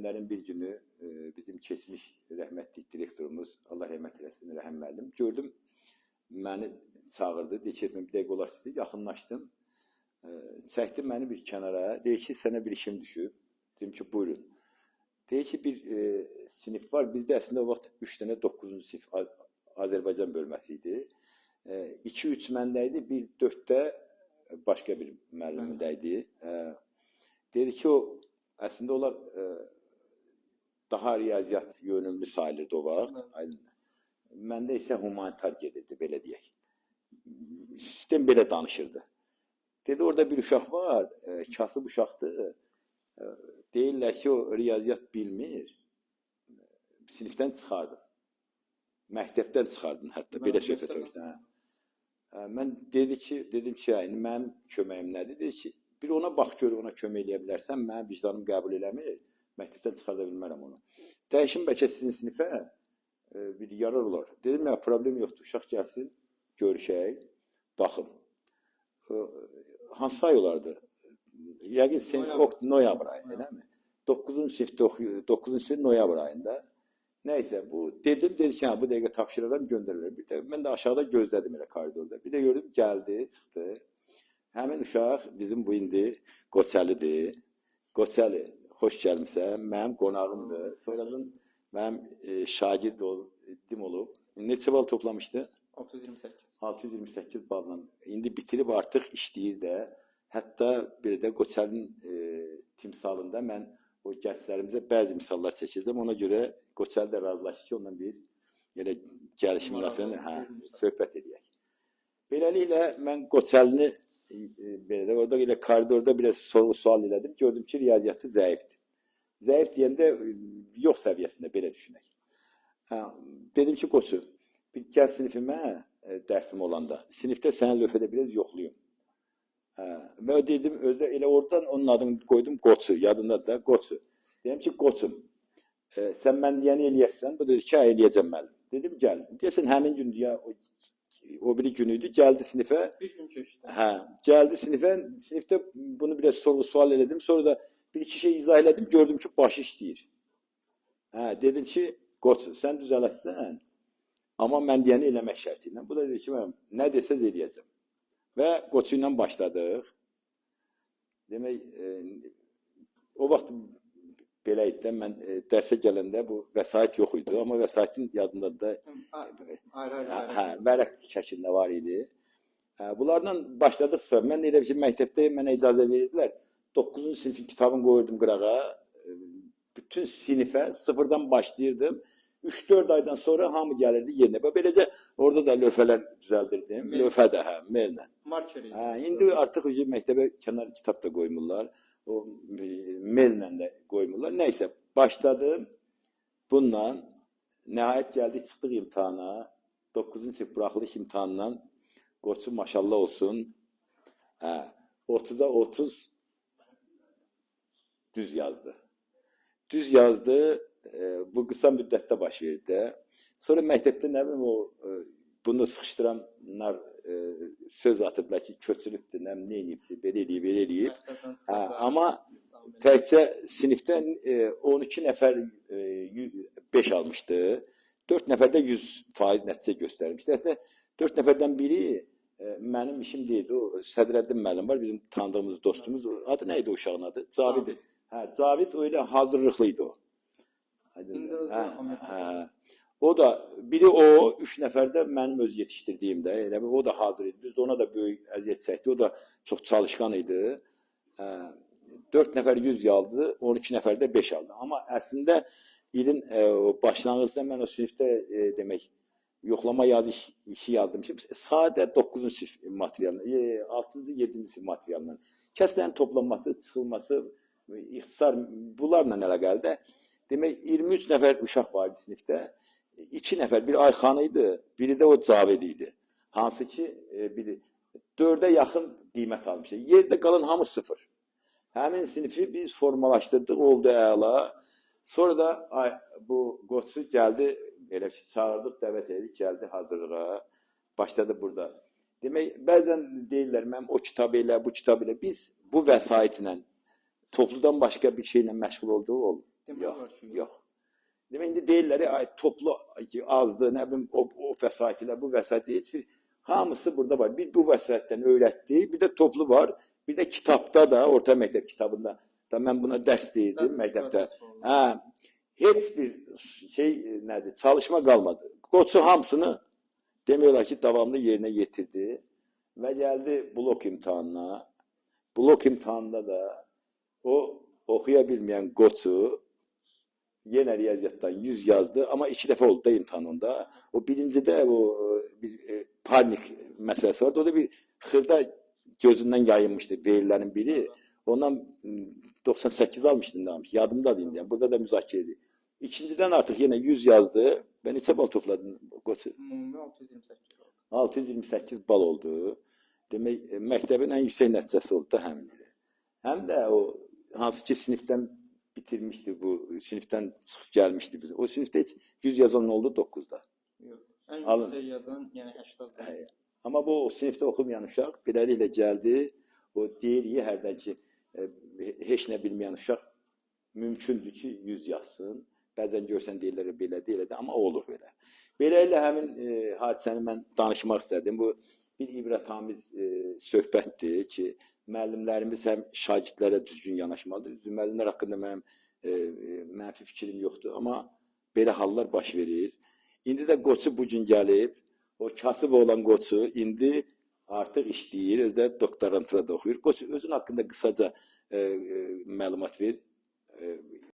günlerin bir günü bizim keçmiş rəhmətli direktorumuz, Allah rəhmət eləsin, Rəhim müəllim, gördüm, məni çağırdı, deyir, bir dəqiqə olar sizi, yaxınlaşdım, çəkdi məni bir kənara, deyir ki, sənə bir işim düşüb, dedim ki, buyurun. Deyir ki, bir sinif var, bizdə əslində o vaxt 3 dənə 9-cu sinif Azərbaycan bölməsi idi. 2-3 məndə idi, bir 4-də başqa bir müəllimdə idi. Dedi ki, o əslində onlar daha riyaziyyat yönümlü sayılırdı o vaxt. Məndə isə humanitar gedirdi, belə deyək. Sistem belə danışırdı. Dedi, orada bir uşaq var, kasıb uşaqdır. Deyirlər ki, o riyaziyyat bilmir. Sinifdən çıxardın. Məktəbdən çıxardın, hətta belə söhbət oldu. Mən dedim ki, mənim köməyim nədir? Dedi ki, bir ona bax gör, ona kömək eləyə bilərsən, mənim vicdanım qəbul eləmir, məktəbdən çıxarda bilmərəm onu. Dəyişim bəlkə sizin sinifə bir yarar olar. Dedim, ya, problem yoxdur, uşaq gəlsin, görüşək, baxın. Hansı ay olardı? Yəqin noyabr ayı, eləmi? 9-cu sinif noyabr ayında. Nəysə, dedi ki, bu dəqiqə tapşırıram, göndərirəm. Bir də mən də aşağıda gözlədim elə koridorda. Bir də gördüm, gəldi, çıxdı. Həmin uşaq bizim bu indi Qoçəlidir. Qoçəli, xoş gəlmişsən, mənim qonağımdır. Sonradan mənim şagirdim olub. Neçə bal toplamışdı? 628. 628 balla. İndi bitirib artıq işləyir də. Hətta bir də Qoçəlinin timsalında mən o gənclərimizə bəzi misallar çəkəcəm. Ona görə Qoçəli də razılaşır ki, ondan bir elə gəlişim söhbət edək. Beləliklə, mən Qoçəlini orada elə koridorda bir sorğu-sual elədim. Gördüm ki, riyaziyyatı zəifdir. Zəif deyəndə yox səviyyəsində, belə düşünək. Dedim ki, Qoçu, bir gəl sinifimə dərsim olanda, sinifdə sənə lövhədə biraz yoxluyum. Və dedim, elə oradan onun adını qoydum Qoçu, yadındadır da, Qoçu. Deyəm ki, Qoçum, sən mən deyəni eləyərsən, bu dedi ki, eləyəcəm müəllim. Dedim, gəl. Deyəsən, həmin gün, o biri günüydü, gəldi sinifə. Bir gün keçdi. Gəldi sinifdə bunu biraz sorğu-sual elədim, sonra da bir-iki şey izah elədim, gördüm ki, başı işləyir. Dedim ki, Qoçu, sən düzələsən, amma mən deyəni eləmək şərti ilə. Bu da dedi ki, nə desəz eləyəcəm. Və Qoçu ilə başladıq. Demək, o vaxt belə idi də, mən dərsə gələndə bu vəsait yox idi, amma vəsaitin yadındadır da, vərəq şəklində var idi. Bunlarla başladıqsa, mən elə bir şey, məktəbdə mənə icazə verirdilər. 9-cu sinifin kitabını qoyurdum qırağa, bütün sinifə sıfırdan başlayırdım. 3-4 aydan sonra hamı gəlirdi yerinə. Beləcə orada da lövhələr düzəldirdim. Lövhə də, mellə. Marker idi. İndi artıq məktəbə kənar kitab da qoymurlar. O mellə də qoymurlar. Nəysə, başladım. Bununla nəhayət gəldik, çıxdıq imtihana. 9-cu sinif buraxılış imtihanından Qoçu maşallah olsun. 30-a 30 düz yazdı. Düz yazdı. Bu qısa müddətdə baş verdi. Sonra məktəbdə nə bilim, bunu sıxışdıranlar söz atıblar ki, köçülübdür, nə eləyibdir, belə eləyib. Amma təkcə sinifdən 12 nəfər 5 almışdı. 4 nəfərdə 100% nəticə göstərmişdi. Əslində 4 nəfərdən biri mənim işim deyildi. O Sədrəddin müəllim var, bizim tanıdığımız dostumuz. Adı nə idi o uşağın adı? Cavid. Cavid öyle hazırlıqlıydı o. O da, biri o, 3 nəfərdə mənim öz yetişdirdiyimdə, o da hazır idi, biz ona da böyük əziyyət çəkdi, o da çox çalışqan idi. 4 nəfər 100 aldı, 12 nəfər də 5 aldı. Amma əslində ilin başlanğıcında mən o sinifdə demək, yoxlama yazı işi yazmışım. Sadə 9-cu sinif materialından, 6-cı, 7-ci sinif materialından. Kəslərin toplanması, çıxılması, ixtisar bunlarla əlaqəlidir. Demək, 23 nəfər uşaq vardı sinifdə. 2 nəfər, biri Ayxan idi, biri də o Cavid idi. Hansı ki, 4-ə yaxın qiymət almışdı. Yerdə qalan hamı 0. Həmin sinifi biz formalaşdırdıq, oldu əla. Sonra da bu Qoçu gəldi, elə ki, çağırdıq, dəvət edik, gəldi hazırlığa. Başladı burada. Demək, bəzən deyirlər, mənim o kitab elə, bu kitab elə. Biz bu vəsaitlə topludan başqa bir şeylə məşğul olduğu olur. Demək Yox, olar ki, yox. Demək indi deyirlər, ay toplu azdı, nə bilim o vəsaitlər, bu vəsait heç bir hamısı burada var. Bir bu vəsaitdən öyrətdi, bir də toplu var. Bir də kitabda da, orta məktəb kitabında da mən buna dərs deyirdim Bəzi məktəbdə. prosesi olur. Hə, heç bir şey nədir, çalışma qalmadı. Qoçu hamısını demək olar ki, davamlı yerinə yetirdi və gəldi blok imtahanına. Blok imtahanında da o oxuya bilməyən qoçu yenə riyaziyyatdan 100 yazdı, amma 2 dəfə oldu da imtahanında. O birincidə o bir panik məsələsi vardı. O da bir xırda gözündən yayınmışdı verilərin biri. Ondan 98 almışdı, yadımdadır indi. Yəni, burada da müzakirə edik. İkincidən artıq yenə 100 yazdı. Və neçə bal topladın qoçu? Ümumi 628 oldu. 628 bal oldu. Demək, məktəbin ən yüksək nəticəsi oldu da həmin ili. Həm də o hansı ki sinifdən bitirmişdi bu, sinifdən çıxıb gəlmişdi biz. O sinifdə heç 100 yazan oldu 9-da. Yox. Ən Alın. yüksək yazan, yəni 80. Amma bu o sinifdə oxumayan uşaq beləliklə gəldi. O deyirik hərdən ki, heç nə bilməyən uşaq mümkündür ki 100 yazsın. Bəzən görsən deyirlər belə deyil, amma olur belə. Beləliklə həmin hadisəni mən danışmaq istədim. Bu bir ibrətamiz söhbətdir ki, müəllimlərimiz həm şagirdlərə düzgün yanaşmalıdır. Müəllimlər haqqında mənim mənfi fikrim yoxdur, amma belə hallar baş verir. İndi də qoçu bu gün gəlib, o kasıb olan qoçu indi artıq işləyir, özü də doktorantura da oxuyur. Qoçu özün haqqında qısaca məlumat ver.